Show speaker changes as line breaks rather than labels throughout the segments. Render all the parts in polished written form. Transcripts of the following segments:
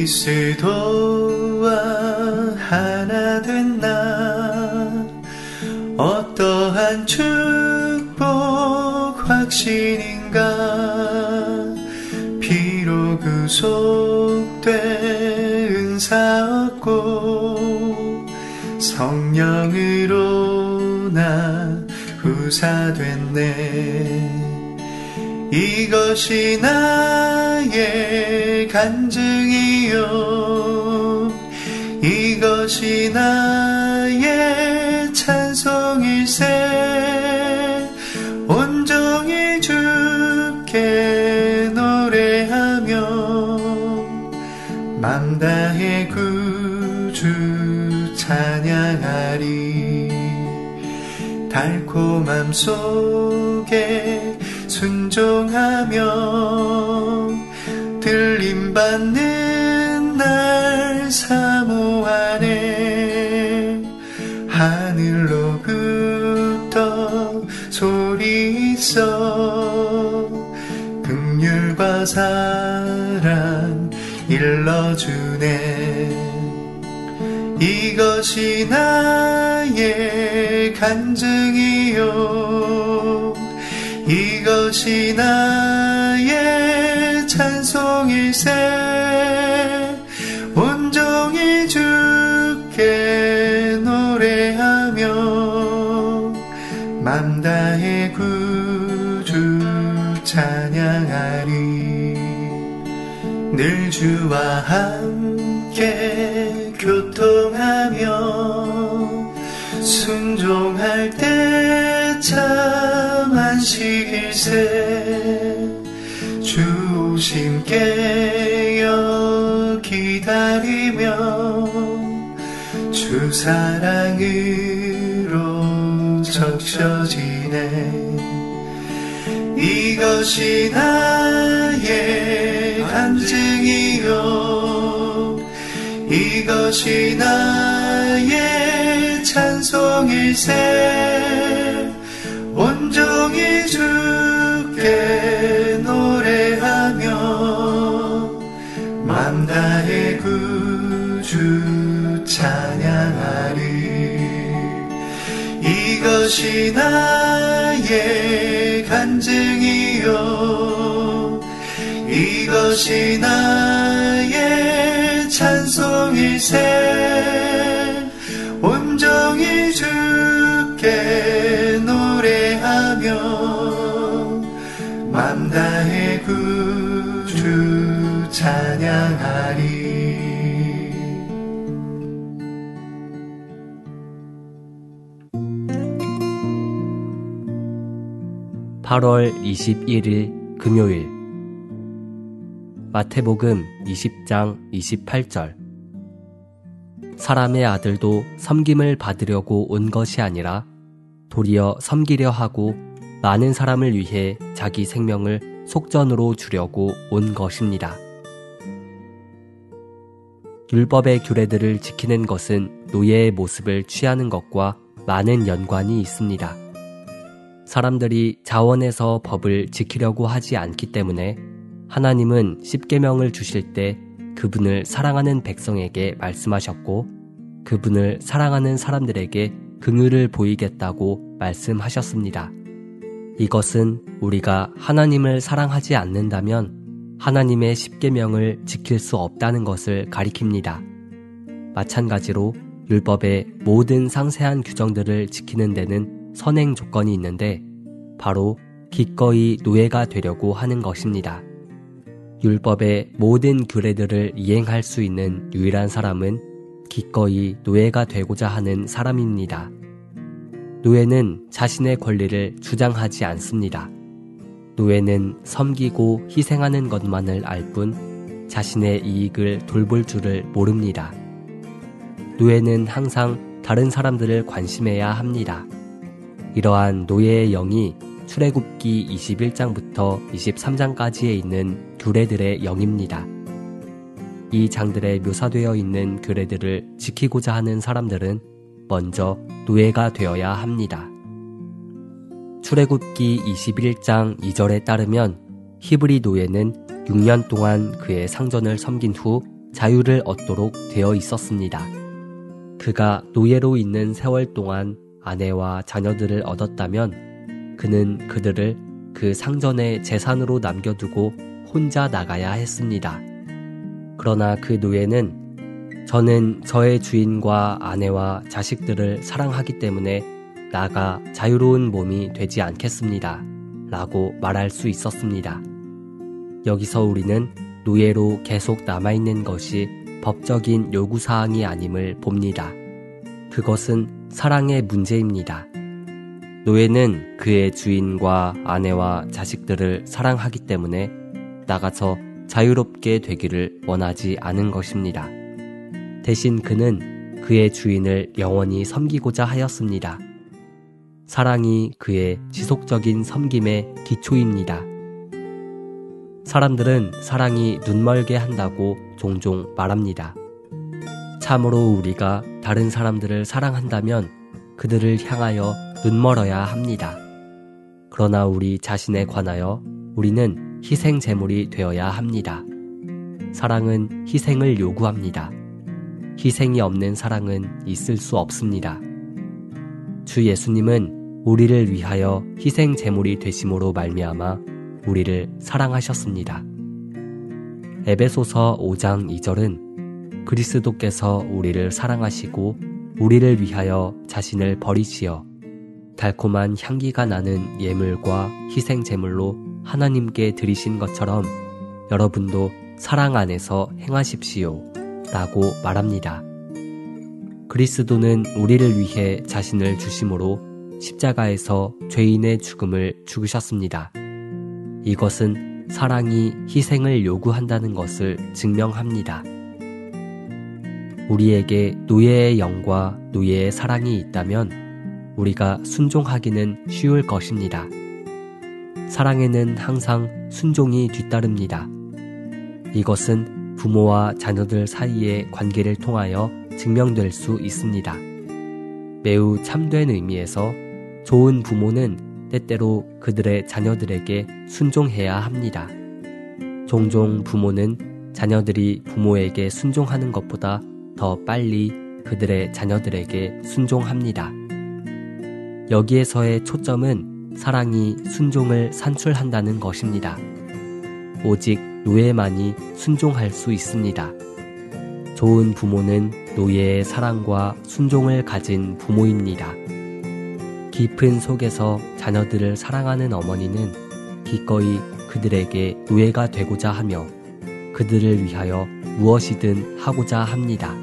그리스도와 하나 된 나 어떠한 축복 확신인가. 피로 구속돼 은사 얻고 성령으로 나 후사됐네. 이것이 나의 간증이요 이것이 나의 찬송일세. 온종일 주께 노래하며 맘 다해 구주 찬양하리. 달콤함 속에 순종하며 들림받는 날 사모하네. 하늘로부터 소리 있어 긍휼과 사랑 일러주네. 이것이 나의 간증이요 이것이 나의 찬송일세. 온종일 주께 노래하며 맘 다해 구주 찬양하리. 늘 주와 함께 교통하며 순종할 때 참 안식일세. 주 오심 깨어 기다리며 주 사랑으로 적셔지네. 이것이 나의 간증이요 이것이 나의 찬송일세. 온종일 주께 노래하며 맘 다해 구주 찬양하리. 이것이 나의 간증이요 이것이 나의 찬송일세. 온종일 주께 노래하며 맘 다해 구주 찬양하리.
8월 21일 금요일 마태복음 20장 28절. 사람의 아들도 섬김을 받으려고 온 것이 아니라 도리어 섬기려 하고 많은 사람을 위해 자기 생명을 속전으로 주려고 온 것입니다. 율법의 규례들을 지키는 것은 노예의 모습을 취하는 것과 많은 연관이 있습니다. 사람들이 자원해서 법을 지키려고 하지 않기 때문에 하나님은 십계명을 주실 때 그분을 사랑하는 백성에게 말씀하셨고 그분을 사랑하는 사람들에게 긍휼을 보이겠다고 말씀하셨습니다. 이것은 우리가 하나님을 사랑하지 않는다면 하나님의 십계명을 지킬 수 없다는 것을 가리킵니다. 마찬가지로 율법의 모든 상세한 규정들을 지키는 데는 선행 조건이 있는데 바로 기꺼이 노예가 되려고 하는 것입니다. 율법의 모든 규례들을 이행할 수 있는 유일한 사람은 기꺼이 노예가 되고자 하는 사람입니다. 노예는 자신의 권리를 주장하지 않습니다. 노예는 섬기고 희생하는 것만을 알 뿐 자신의 이익을 돌볼 줄을 모릅니다. 노예는 항상 다른 사람들을 관심해야 합니다. 이러한 노예의 영이 출애굽기 21장부터 23장까지에 있는 규례들의 영입니다. 이 장들에 묘사되어 있는 규례들을 지키고자 하는 사람들은 먼저 노예가 되어야 합니다. 출애굽기 21장 2절에 따르면 히브리 노예는 6년 동안 그의 상전을 섬긴 후 자유를 얻도록 되어 있었습니다. 그가 노예로 있는 세월 동안 아내와 자녀들을 얻었다면 그는 그들을 그 상전의 재산으로 남겨두고 혼자 나가야 했습니다. 그러나 그 노예는 저는 저의 주인과 아내와 자식들을 사랑하기 때문에 나가 자유로운 몸이 되지 않겠습니다. 라고 말할 수 있었습니다. 여기서 우리는 노예로 계속 남아있는 것이 법적인 요구사항이 아님을 봅니다. 그것은 사랑의 문제입니다. 노예는 그의 주인과 아내와 자식들을 사랑하기 때문에 나가서 자유롭게 되기를 원하지 않은 것입니다. 대신 그는 그의 주인을 영원히 섬기고자 하였습니다. 사랑이 그의 지속적인 섬김의 기초입니다. 사람들은 사랑이 눈멀게 한다고 종종 말합니다. 참으로 우리가 다른 사람들을 사랑한다면 그들을 향하여 눈멀어야 합니다. 그러나 우리 자신에 관하여 우리는 희생 제물이 되어야 합니다. 사랑은 희생을 요구합니다. 희생이 없는 사랑은 있을 수 없습니다. 주 예수님은 우리를 위하여 희생 제물이 되심으로 말미암아 우리를 사랑하셨습니다. 에베소서 5장 2절은 그리스도께서 우리를 사랑하시고 우리를 위하여 자신을 버리시어 달콤한 향기가 나는 예물과 희생 제물로 하나님께 드리신 것처럼 여러분도 사랑 안에서 행하십시오 라고 말합니다. 그리스도는 우리를 위해 자신을 주심으로 십자가에서 죄인의 죽음을 죽으셨습니다. 이것은 사랑이 희생을 요구한다는 것을 증명합니다. 우리에게 노예의 영과 노예의 사랑이 있다면 우리가 순종하기는 쉬울 것입니다. 사랑에는 항상 순종이 뒤따릅니다. 이것은 부모와 자녀들 사이의 관계를 통하여 증명될 수 있습니다. 매우 참된 의미에서 좋은 부모는 때때로 그들의 자녀들에게 순종해야 합니다. 종종 부모는 자녀들이 부모에게 순종하는 것보다 더 빨리 그들의 자녀들에게 순종합니다. 여기에서의 초점은 사랑이 순종을 산출한다는 것입니다. 오직 노예만이 순종할 수 있습니다. 좋은 부모는 노예의 사랑과 순종을 가진 부모입니다. 깊은 속에서 자녀들을 사랑하는 어머니는 기꺼이 그들에게 노예가 되고자 하며 그들을 위하여 무엇이든 하고자 합니다.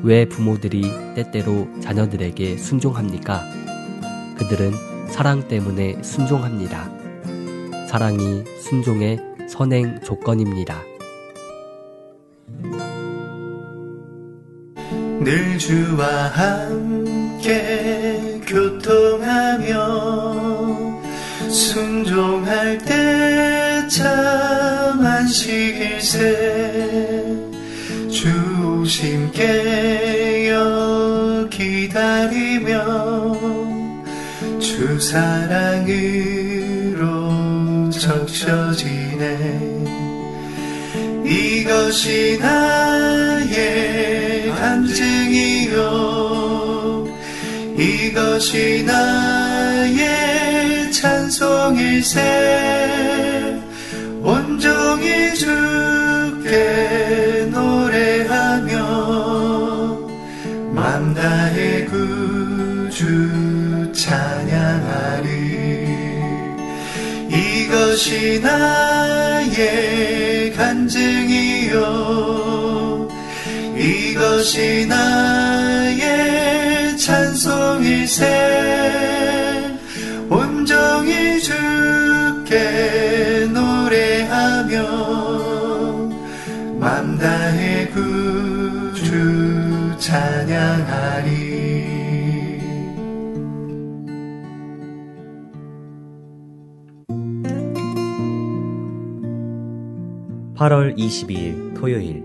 왜 부모들이 때때로 자녀들에게 순종합니까? 그들은 사랑 때문에 순종합니다. 사랑이 순종의 선행 조건입니다.
늘 주와 함께 교통하며 순종할 때 참 안식일세 주 오심 깨어 기다리며 주 사랑으로 적셔지네. 이것이 나의 간증이요 이것이 나의 찬송일세. 온종일 주께 노래하며 맘 다해 구주 찬양하리. 이것이 나의 간증이요 이것이 나의 찬송일세. 온종일 주께 노래하며 맘 다해 구주 찬양하리.
8월 22일 토요일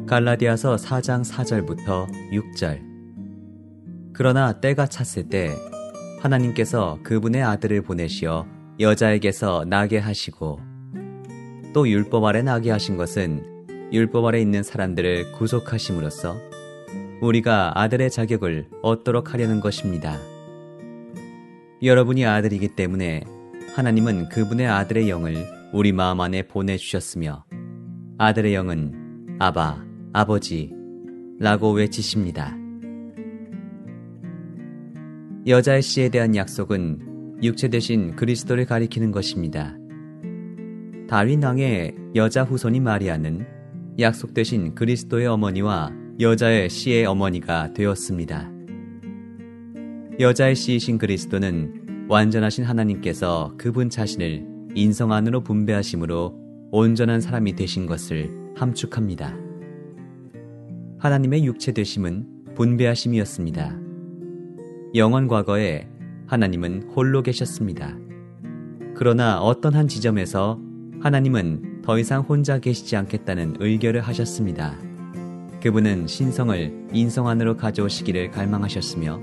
갈라디아서 4장 4절부터 6절. 그러나 때가 찼을 때 하나님께서 그분의 아들을 보내시어 여자에게서 나게 하시고 또 율법 아래 나게 하신 것은 율법 아래 있는 사람들을 구속하심으로써 우리가 아들의 자격을 얻도록 하려는 것입니다. 여러분이 아들이기 때문에 하나님은 그분의 아들의 영을 우리 마음 안에 보내주셨으며 아들의 영은 아바, 아버지 라고 외치십니다. 여자의 씨에 대한 약속은 육체 대신 그리스도를 가리키는 것입니다. 다윗 왕의 여자 후손인 마리아는 약속 대신 그리스도의 어머니와 여자의 씨의 어머니가 되었습니다. 여자의 씨이신 그리스도는 완전하신 하나님께서 그분 자신을 인성 안으로 분배하심으로 온전한 사람이 되신 것을 함축합니다. 하나님의 육체 되심은 분배하심이었습니다. 영원 과거에 하나님은 홀로 계셨습니다. 그러나 어떤 한 지점에서 하나님은 더 이상 혼자 계시지 않겠다는 의결을 하셨습니다. 그분은 신성을 인성 안으로 가져오시기를 갈망하셨으며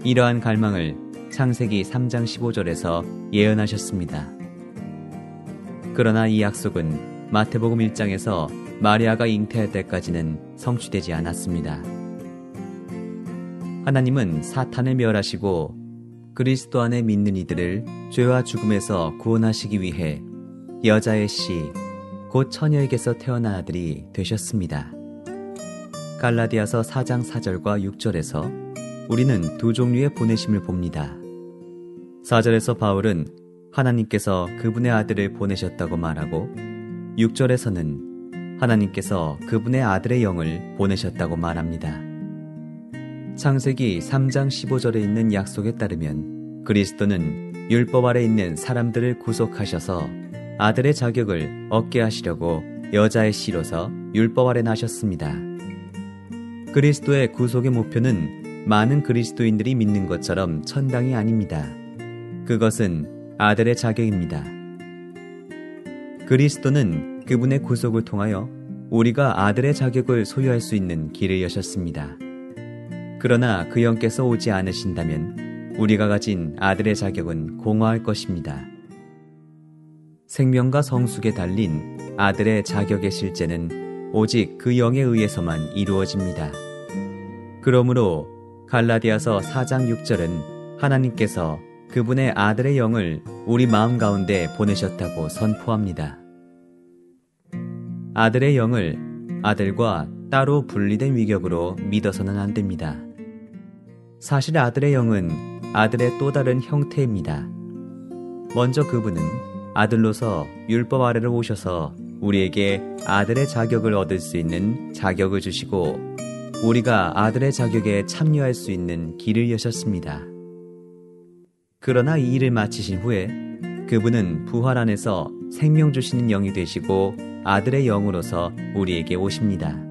이러한 갈망을 창세기 3장 15절에서 예언하셨습니다. 그러나 이 약속은 마태복음 1장에서 마리아가 잉태할 때까지는 성취되지 않았습니다. 하나님은 사탄을 멸하시고 그리스도 안에 믿는 이들을 죄와 죽음에서 구원하시기 위해 여자의 씨, 곧 처녀에게서 태어난 아들이 되셨습니다. 갈라디아서 4장 4절과 6절에서 우리는 두 종류의 보내심을 봅니다. 4절에서 바울은 하나님께서 그분의 아들을 보내셨다고 말하고 6절에서는 하나님께서 그분의 아들의 영을 보내셨다고 말합니다. 창세기 3장 15절에 있는 약속에 따르면 그리스도는 율법 아래 있는 사람들을 구속하셔서 아들의 자격을 얻게 하시려고 여자의 씨로서 율법 아래 나셨습니다. 그리스도의 구속의 목표는 많은 그리스도인들이 믿는 것처럼 천당이 아닙니다. 그것은 아들의 자격입니다. 그리스도는 그분의 구속을 통하여 우리가 아들의 자격을 소유할 수 있는 길을 여셨습니다. 그러나 그 영께서 오지 않으신다면 우리가 가진 아들의 자격은 공허할 것입니다. 생명과 성숙에 달린 아들의 자격의 실제는 오직 그 영에 의해서만 이루어집니다. 그러므로 갈라디아서 4장 6절은 하나님께서 그분의 아들의 영을 우리 마음 가운데 보내셨다고 선포합니다. 아들의 영을 아들과 따로 분리된 위격으로 믿어서는 안 됩니다. 사실 아들의 영은 아들의 또 다른 형태입니다. 먼저 그분은 아들로서 율법 아래로 오셔서 우리에게 아들의 자격을 얻을 수 있는 자격을 주시고 우리가 아들의 자격에 참여할 수 있는 길을 여셨습니다. 그러나 이 일을 마치신 후에 그분은 부활 안에서 생명 주시는 영이 되시고 아들의 영으로서 우리에게 오십니다.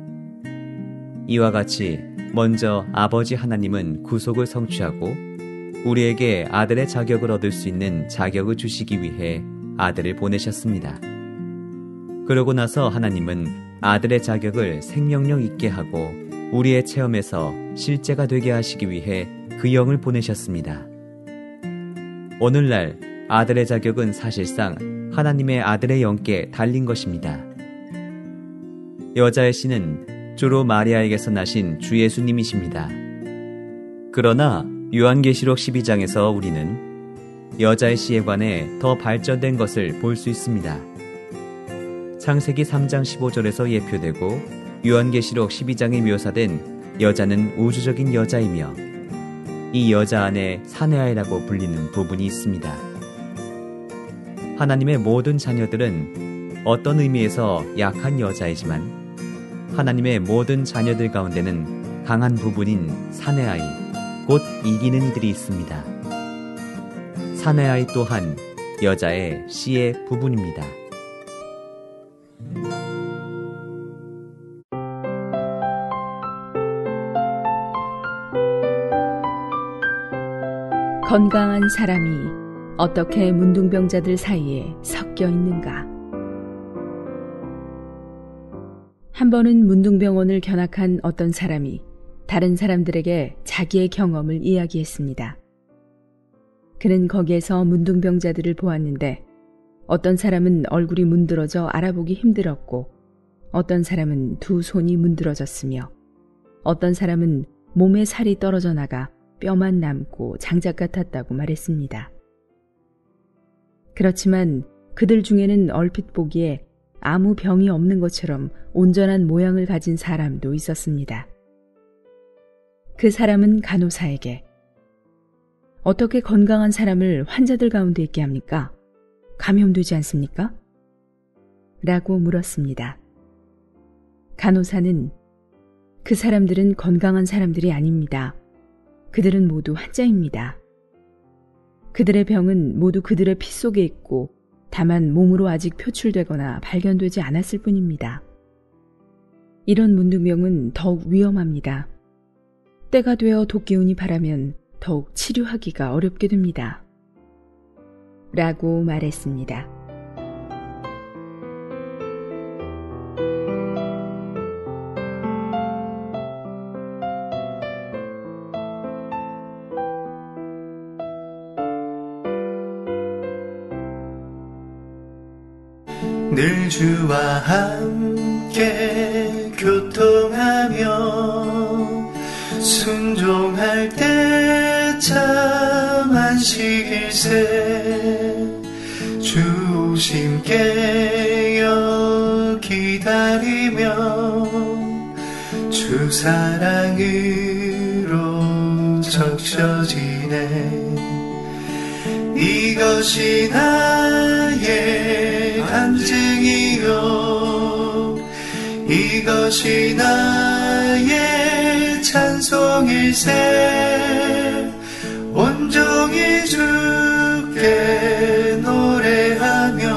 이와 같이 먼저 아버지 하나님은 구속을 성취하고 우리에게 아들의 자격을 얻을 수 있는 자격을 주시기 위해 아들을 보내셨습니다. 그러고 나서 하나님은 아들의 자격을 생명력 있게 하고 우리의 체험에서 실제가 되게 하시기 위해 그 영을 보내셨습니다. 오늘날 아들의 자격은 사실상 하나님의 아들의 영께 달린 것입니다. 여자의 씨는 주로 마리아에게서 나신 주 예수님이십니다. 그러나 요한계시록 12장에서 우리는 여자의 씨에 관해 더 발전된 것을 볼 수 있습니다. 창세기 3장 15절에서 예표되고 요한계시록 12장에 묘사된 여자는 우주적인 여자이며 이 여자 안에 사내아이라고 불리는 부분이 있습니다. 하나님의 모든 자녀들은 어떤 의미에서 약한 여자이지만 하나님의 모든 자녀들 가운데는 강한 부분인 사내아이, 곧 이기는 이들이 있습니다. 사내아이 또한 여자의 씨의 부분입니다.
건강한 사람이 어떻게 문둥병자들 사이에 섞여 있는가? 한 번은 문둥병원을 견학한 어떤 사람이 다른 사람들에게 자기의 경험을 이야기했습니다. 그는 거기에서 문둥병자들을 보았는데 어떤 사람은 얼굴이 문드러져 알아보기 힘들었고 어떤 사람은 두 손이 문드러졌으며 어떤 사람은 몸에 살이 떨어져 나가 뼈만 남고 장작 같았다고 말했습니다. 그렇지만 그들 중에는 얼핏 보기에 아무 병이 없는 것처럼 온전한 모양을 가진 사람도 있었습니다. 그 사람은 간호사에게 어떻게 건강한 사람을 환자들 가운데 있게 합니까? 감염되지 않습니까? 라고 물었습니다. 간호사는 그 사람들은 건강한 사람들이 아닙니다. 그들은 모두 환자입니다. 그들의 병은 모두 그들의 피 속에 있고 다만 몸으로 아직 표출되거나 발견되지 않았을 뿐입니다. 이런 문둥병은 더욱 위험합니다. 때가 되어 도끼운이 바라면 더욱 치료하기가 어렵게 됩니다. 라고 말했습니다.
늘 주와 함께 교통하며 순종할 때 참 안식일세 주 오심 깨어 기다리며 주 사랑으로 적셔지네. 이것이 나의 간증이요 이것이 나의 찬송일세 온종일 주께 노래하며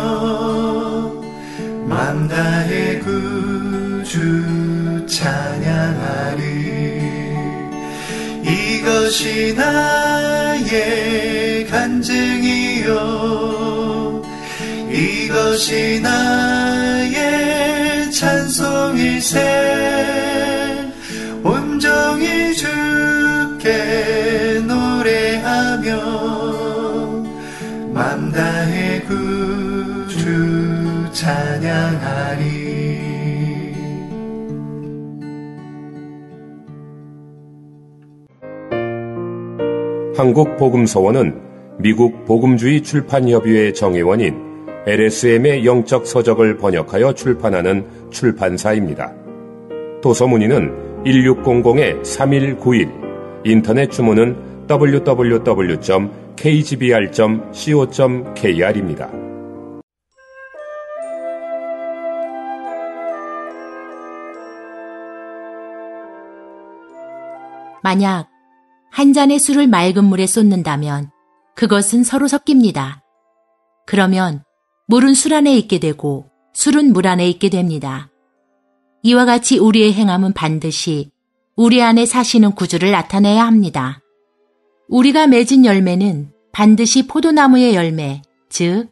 맘 다해 구주 찬양하리. 이것이 나의 간증이요 이것이 나의 찬송일세 온종일 주께 노래하며 맘 다해 구주 찬양하리.
한국복음서원은 미국 복음주의 출판협의회 정회원인 LSM의 영적 서적을 번역하여 출판하는 출판사입니다. 도서문의는 1600-3191, 인터넷 주문은 www.kgbr.co.kr입니다.
만약 한 잔의 술을 맑은 물에 쏟는다면 그것은 서로 섞입니다. 그러면 물은 술 안에 있게 되고 술은 물 안에 있게 됩니다. 이와 같이 우리의 행함은 반드시 우리 안에 사시는 구주를 나타내야 합니다. 우리가 맺은 열매는 반드시 포도나무의 열매, 즉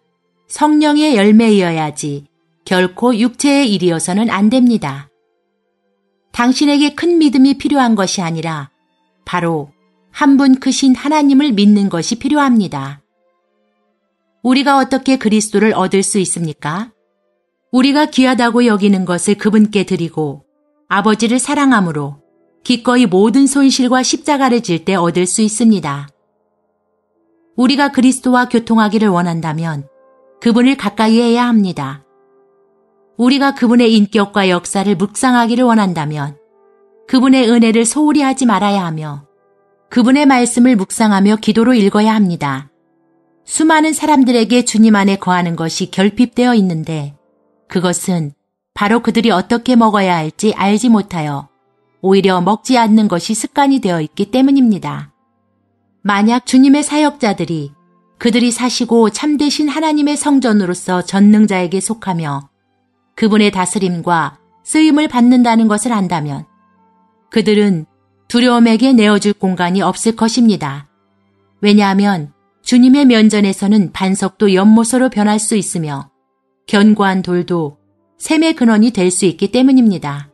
성령의 열매이어야지 결코 육체의 일이어서는 안 됩니다. 당신에게 큰 믿음이 필요한 것이 아니라 바로 한 분 크신 하나님을 믿는 것이 필요합니다. 우리가 어떻게 그리스도를 얻을 수 있습니까? 우리가 귀하다고 여기는 것을 그분께 드리고 아버지를 사랑함으로 기꺼이 모든 손실과 십자가를 질 때 얻을 수 있습니다. 우리가 그리스도와 교통하기를 원한다면 그분을 가까이 해야 합니다. 우리가 그분의 인격과 역사를 묵상하기를 원한다면 그분의 은혜를 소홀히 하지 말아야 하며 그분의 말씀을 묵상하며 기도로 읽어야 합니다. 수많은 사람들에게 주님 안에 거하는 것이 결핍되어 있는데 그것은 바로 그들이 어떻게 먹어야 할지 알지 못하여 오히려 먹지 않는 것이 습관이 되어 있기 때문입니다. 만약 주님의 사역자들이 그들이 사시고 참되신 하나님의 성전으로서 전능자에게 속하며 그분의 다스림과 쓰임을 받는다는 것을 안다면 그들은 두려움에게 내어줄 공간이 없을 것입니다. 왜냐하면 주님의 면전에서는 반석도 연못으로 변할 수 있으며 견고한 돌도 샘의 근원이 될 수 있기 때문입니다.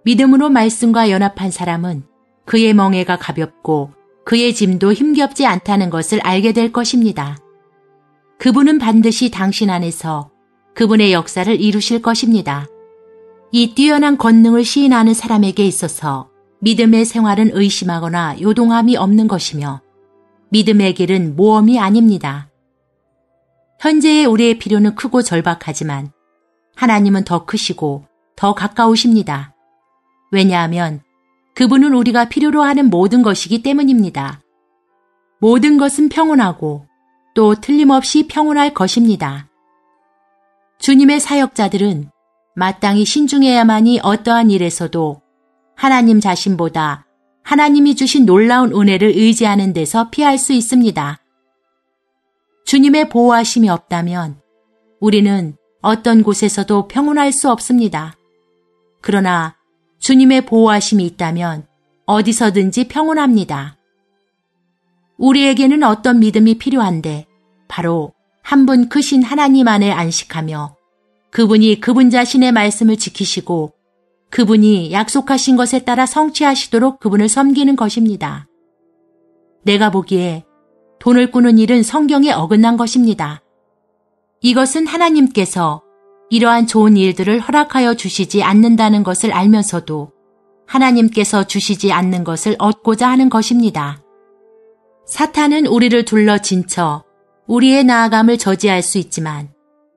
믿음으로 말씀과 연합한 사람은 그의 멍에가 가볍고 그의 짐도 힘겹지 않다는 것을 알게 될 것입니다. 그분은 반드시 당신 안에서 그분의 역사를 이루실 것입니다. 이 뛰어난 권능을 시인하는 사람에게 있어서 믿음의 생활은 의심하거나 요동함이 없는 것이며 믿음의 길은 모험이 아닙니다. 현재의 우리의 필요는 크고 절박하지만 하나님은 더 크시고 더 가까우십니다. 왜냐하면 그분은 우리가 필요로 하는 모든 것이기 때문입니다. 모든 것은 평온하고 또 틀림없이 평온할 것입니다. 주님의 사역자들은 마땅히 신중해야만이 어떠한 일에서도 하나님 자신보다 하나님이 주신 놀라운 은혜를 의지하는 데서 피할 수 있습니다. 주님의 보호하심이 없다면 우리는 어떤 곳에서도 평온할 수 없습니다. 그러나 주님의 보호하심이 있다면 어디서든지 평온합니다. 우리에게는 어떤 믿음이 필요한데 바로 한 분 크신 하나님 안에 안식하며 그분이 그분 자신의 말씀을 지키시고 그분이 약속하신 것에 따라 성취하시도록 그분을 섬기는 것입니다. 내가 보기에 돈을 꾸는 일은 성경에 어긋난 것입니다. 이것은 하나님께서 이러한 좋은 일들을 허락하여 주시지 않는다는 것을 알면서도 하나님께서 주시지 않는 것을 얻고자 하는 것입니다. 사탄은 우리를 둘러 진쳐 우리의 나아감을 저지할 수 있지만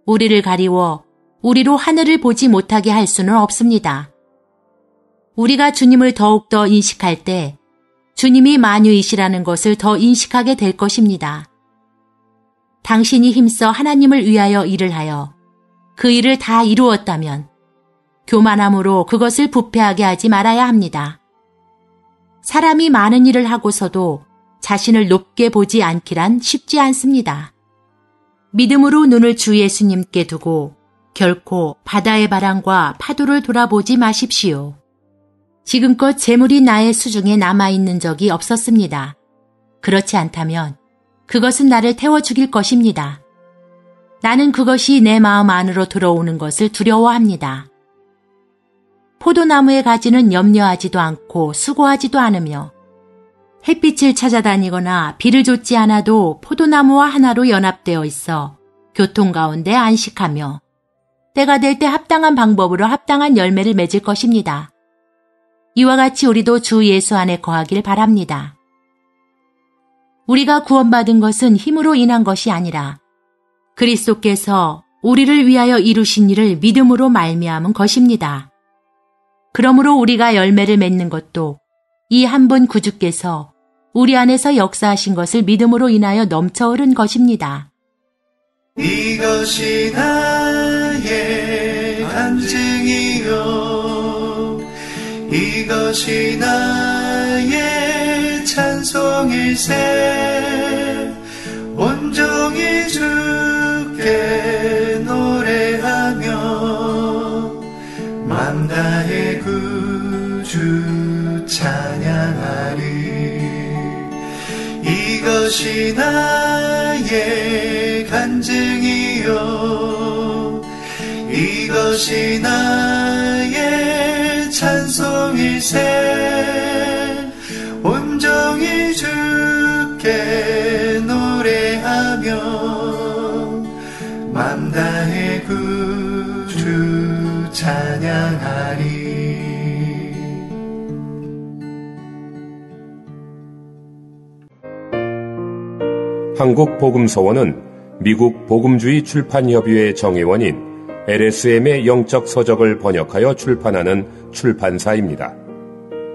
우리를 가리워 우리로 하늘을 보지 못하게 할 수는 없습니다. 우리가 주님을 더욱더 인식할 때 주님이 만유이시라는 것을 더 인식하게 될 것입니다. 당신이 힘써 하나님을 위하여 일을 하여 그 일을 다 이루었다면 교만함으로 그것을 부패하게 하지 말아야 합니다. 사람이 많은 일을 하고서도 자신을 높게 보지 않기란 쉽지 않습니다. 믿음으로 눈을 주 예수님께 두고 결코 바다의 바람과 파도를 돌아보지 마십시오. 지금껏 재물이 나의 수중에 남아있는 적이 없었습니다. 그렇지 않다면 그것은 나를 태워 죽일 것입니다. 나는 그것이 내 마음 안으로 들어오는 것을 두려워합니다. 포도나무의 가지는 염려하지도 않고 수고하지도 않으며 햇빛을 찾아다니거나 비를 좇지 않아도 포도나무와 하나로 연합되어 있어 교통 가운데 안식하며 때가 될 때 합당한 방법으로 합당한 열매를 맺을 것입니다. 이와 같이 우리도 주 예수 안에 거하길 바랍니다. 우리가 구원받은 것은 힘으로 인한 것이 아니라 그리스도께서 우리를 위하여 이루신 일을 믿음으로 말미암은 것입니다. 그러므로 우리가 열매를 맺는 것도 이 한 분 구주께서 우리 안에서 역사하신 것을 믿음으로 인하여 넘쳐 흐른 것입니다.
이것이 나의 간증이요 이것이 나의 찬송일세 온종일 주께 노래하며 맘 다해 구주 찬양하리 이것이 나의 간증이요 이것이 나의 찬송일세 온종일 주께 노래하며 맘 다해 구주 찬양하리
한국복음서원은 미국 복음주의 출판협의회 정회원인 LSM의 영적 서적을 번역하여 출판하는 출판사입니다.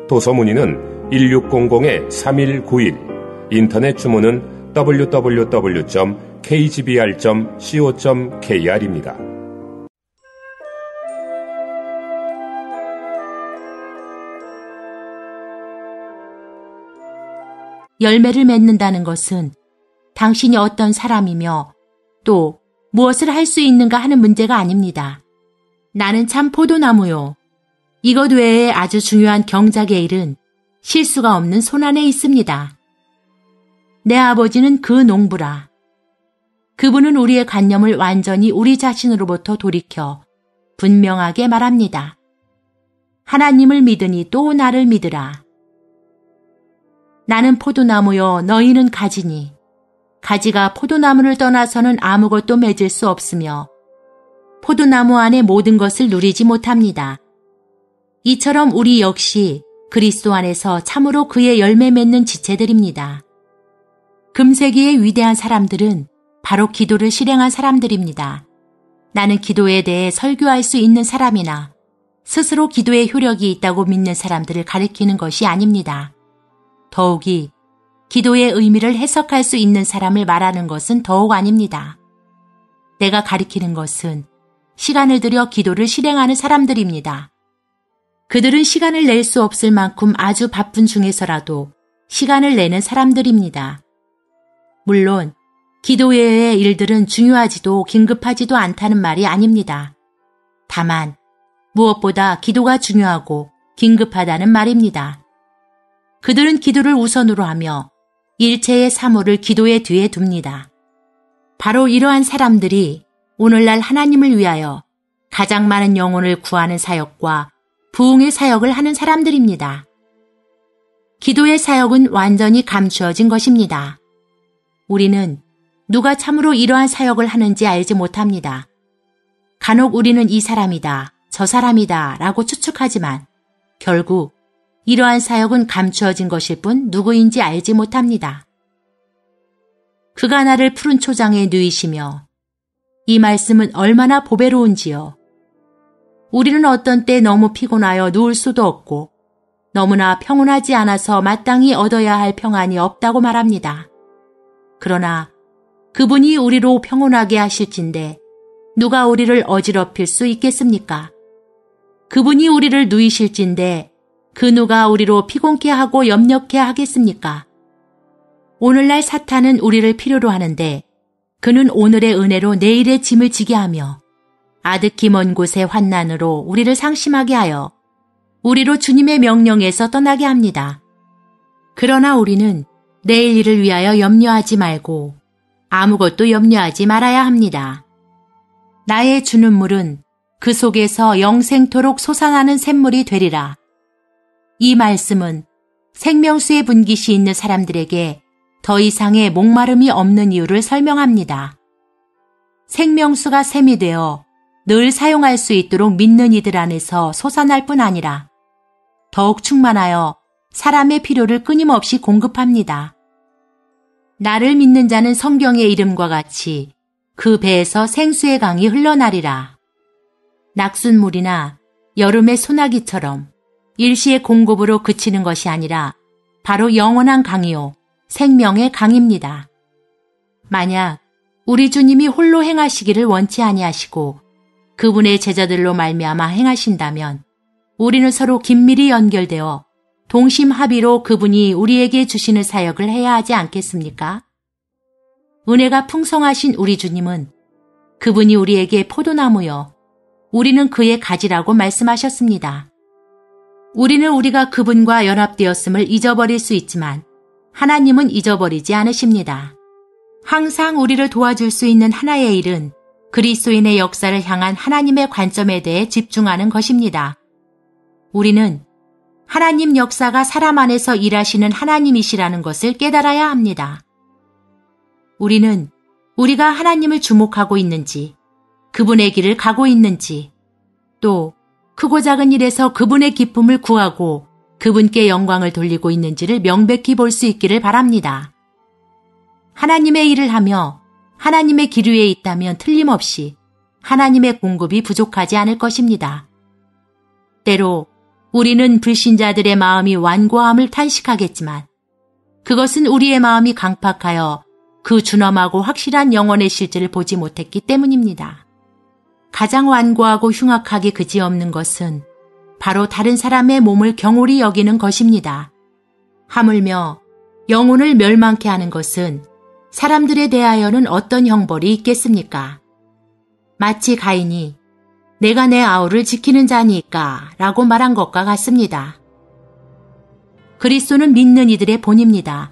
도서문의는 1600-3191, 인터넷 주문은 www.kgbr.co.kr입니다.
열매를 맺는다는 것은 당신이 어떤 사람이며 또 무엇을 할 수 있는가 하는 문제가 아닙니다. 나는 참 포도나무요. 이것 외에 아주 중요한 경작의 일은 실수가 없는 손안에 있습니다. 내 아버지는 그 농부라. 그분은 우리의 관념을 완전히 우리 자신으로부터 돌이켜 분명하게 말합니다. 하나님을 믿으니 또 나를 믿으라. 나는 포도나무요 너희는 가지니 가지가 포도나무를 떠나서는 아무것도 맺을 수 없으며 포도나무 안에 모든 것을 누리지 못합니다. 이처럼 우리 역시 그리스도 안에서 참으로 그의 열매 맺는 지체들입니다. 금세기의 위대한 사람들은 바로 기도를 실행한 사람들입니다. 나는 기도에 대해 설교할 수 있는 사람이나 스스로 기도의 효력이 있다고 믿는 사람들을 가리키는 것이 아닙니다. 더욱이 기도의 의미를 해석할 수 있는 사람을 말하는 것은 더욱 아닙니다. 내가 가리키는 것은 시간을 들여 기도를 실행하는 사람들입니다. 그들은 시간을 낼 수 없을 만큼 아주 바쁜 중에서라도 시간을 내는 사람들입니다. 물론 기도 외의 일들은 중요하지도 긴급하지도 않다는 말이 아닙니다. 다만 무엇보다 기도가 중요하고 긴급하다는 말입니다. 그들은 기도를 우선으로 하며 일체의 사물을 기도의 뒤에 둡니다. 바로 이러한 사람들이 오늘날 하나님을 위하여 가장 많은 영혼을 구하는 사역과 부흥의 사역을 하는 사람들입니다. 기도의 사역은 완전히 감추어진 것입니다. 우리는 누가 참으로 이러한 사역을 하는지 알지 못합니다. 간혹 우리는 이 사람이다, 저 사람이다 라고 추측하지만 결국 이러한 사역은 감추어진 것일 뿐 누구인지 알지 못합니다. 그가 나를 푸른 초장에 누이시며 이 말씀은 얼마나 보배로운지요. 우리는 어떤 때 너무 피곤하여 누울 수도 없고 너무나 평온하지 않아서 마땅히 얻어야 할 평안이 없다고 말합니다. 그러나 그분이 우리로 평온하게 하실진데 누가 우리를 어지럽힐 수 있겠습니까? 그분이 우리를 누이실진데 그 누가 우리로 피곤케 하고 염려케 하겠습니까? 오늘날 사탄은 우리를 필요로 하는데 그는 오늘의 은혜로 내일의 짐을 지게 하며 아득히 먼 곳의 환난으로 우리를 상심하게 하여 우리로 주님의 명령에서 떠나게 합니다. 그러나 우리는 내일 일을 위하여 염려하지 말고 아무것도 염려하지 말아야 합니다. 나의 주는 물은 그 속에서 영생토록 솟아나는 샘물이 되리라. 이 말씀은 생명수의 분깃이 있는 사람들에게 더 이상의 목마름이 없는 이유를 설명합니다. 생명수가 샘이 되어 늘 사용할 수 있도록 믿는 이들 안에서 솟아날 뿐 아니라 더욱 충만하여 사람의 필요를 끊임없이 공급합니다. 나를 믿는 자는 성경의 이름과 같이 그 배에서 생수의 강이 흘러나리라. 낙순물이나 여름의 소나기처럼 일시의 공급으로 그치는 것이 아니라 바로 영원한 강이요 생명의 강입니다. 만약 우리 주님이 홀로 행하시기를 원치 아니하시고 그분의 제자들로 말미암아 행하신다면 우리는 서로 긴밀히 연결되어 동심합의로 그분이 우리에게 주시는 사역을 해야 하지 않겠습니까? 은혜가 풍성하신 우리 주님은 그분이 우리에게 포도나무여 우리는 그의 가지라고 말씀하셨습니다. 우리는 우리가 그분과 연합되었음을 잊어버릴 수 있지만 하나님은 잊어버리지 않으십니다. 항상 우리를 도와줄 수 있는 하나의 일은 그리스도인의 역사를 향한 하나님의 관점에 대해 집중하는 것입니다. 우리는 하나님 역사가 사람 안에서 일하시는 하나님이시라는 것을 깨달아야 합니다. 우리는 우리가 하나님을 주목하고 있는지, 그분의 길을 가고 있는지, 또 크고 작은 일에서 그분의 기쁨을 구하고 그분께 영광을 돌리고 있는지를 명백히 볼 수 있기를 바랍니다. 하나님의 일을 하며 하나님의 기류에 있다면 틀림없이 하나님의 공급이 부족하지 않을 것입니다. 때로 우리는 불신자들의 마음이 완고함을 탄식하겠지만 그것은 우리의 마음이 강팍하여 그 준엄하고 확실한 영혼의 실질을 보지 못했기 때문입니다. 가장 완고하고 흉악하게 그지없는 것은 바로 다른 사람의 몸을 경홀히 여기는 것입니다. 하물며 영혼을 멸망케 하는 것은 사람들에 대하여는 어떤 형벌이 있겠습니까? 마치 가인이 내가 내 아우를 지키는 자니까 라고 말한 것과 같습니다. 그리스도는 믿는 이들의 본입니다.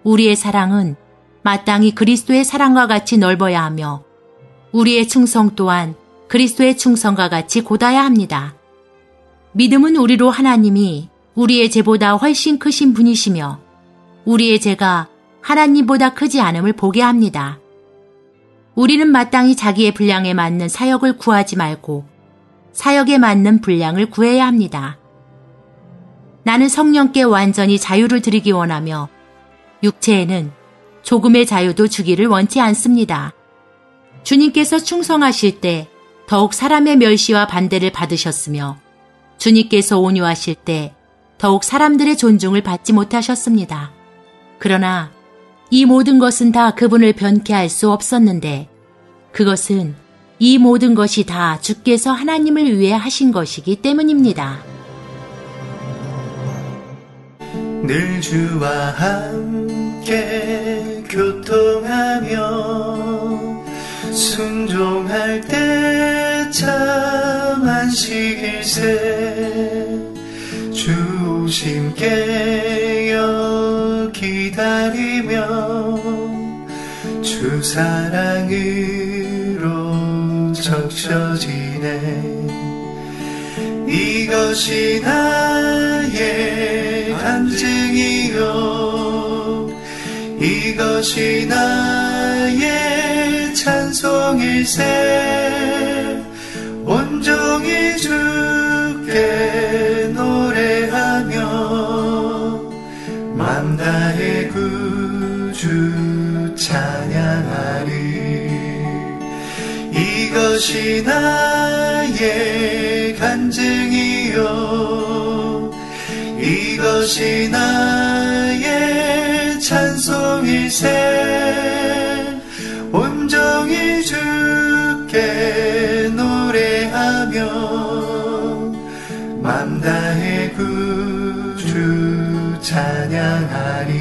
우리의 사랑은 마땅히 그리스도의 사랑과 같이 넓어야 하며 우리의 충성 또한 그리스도의 충성과 같이 곧아야 합니다. 믿음은 우리로 하나님이 우리의 죄보다 훨씬 크신 분이시며 우리의 죄가 하나님보다 크지 않음을 보게 합니다. 우리는 마땅히 자기의 분량에 맞는 사역을 구하지 말고 사역에 맞는 분량을 구해야 합니다. 나는 성령께 완전히 자유를 드리기 원하며 육체에는 조금의 자유도 주기를 원치 않습니다. 주님께서 충성하실 때 더욱 사람의 멸시와 반대를 받으셨으며 주님께서 온유하실 때 더욱 사람들의 존중을 받지 못하셨습니다. 그러나 이 모든 것은 다 그분을 변케 할 수 없었는데 그것은 이 모든 것이 다 주께서 하나님을 위해 하신 것이기 때문입니다.
늘 주와 함께 교통하며 순종할 때 참 안식일세 주 오심께 기다리며 주 사랑으로 적셔지네. 이것이 나의 간증이요 이것이 나의 찬송일세. 온종일 주께 노래하며 맘 다해 구주 찬양하리. 이것이 나의 간증이요 이것이 나의 찬송일세. 온종일 주께 노래하며 맘 다해 구주 찬양하리.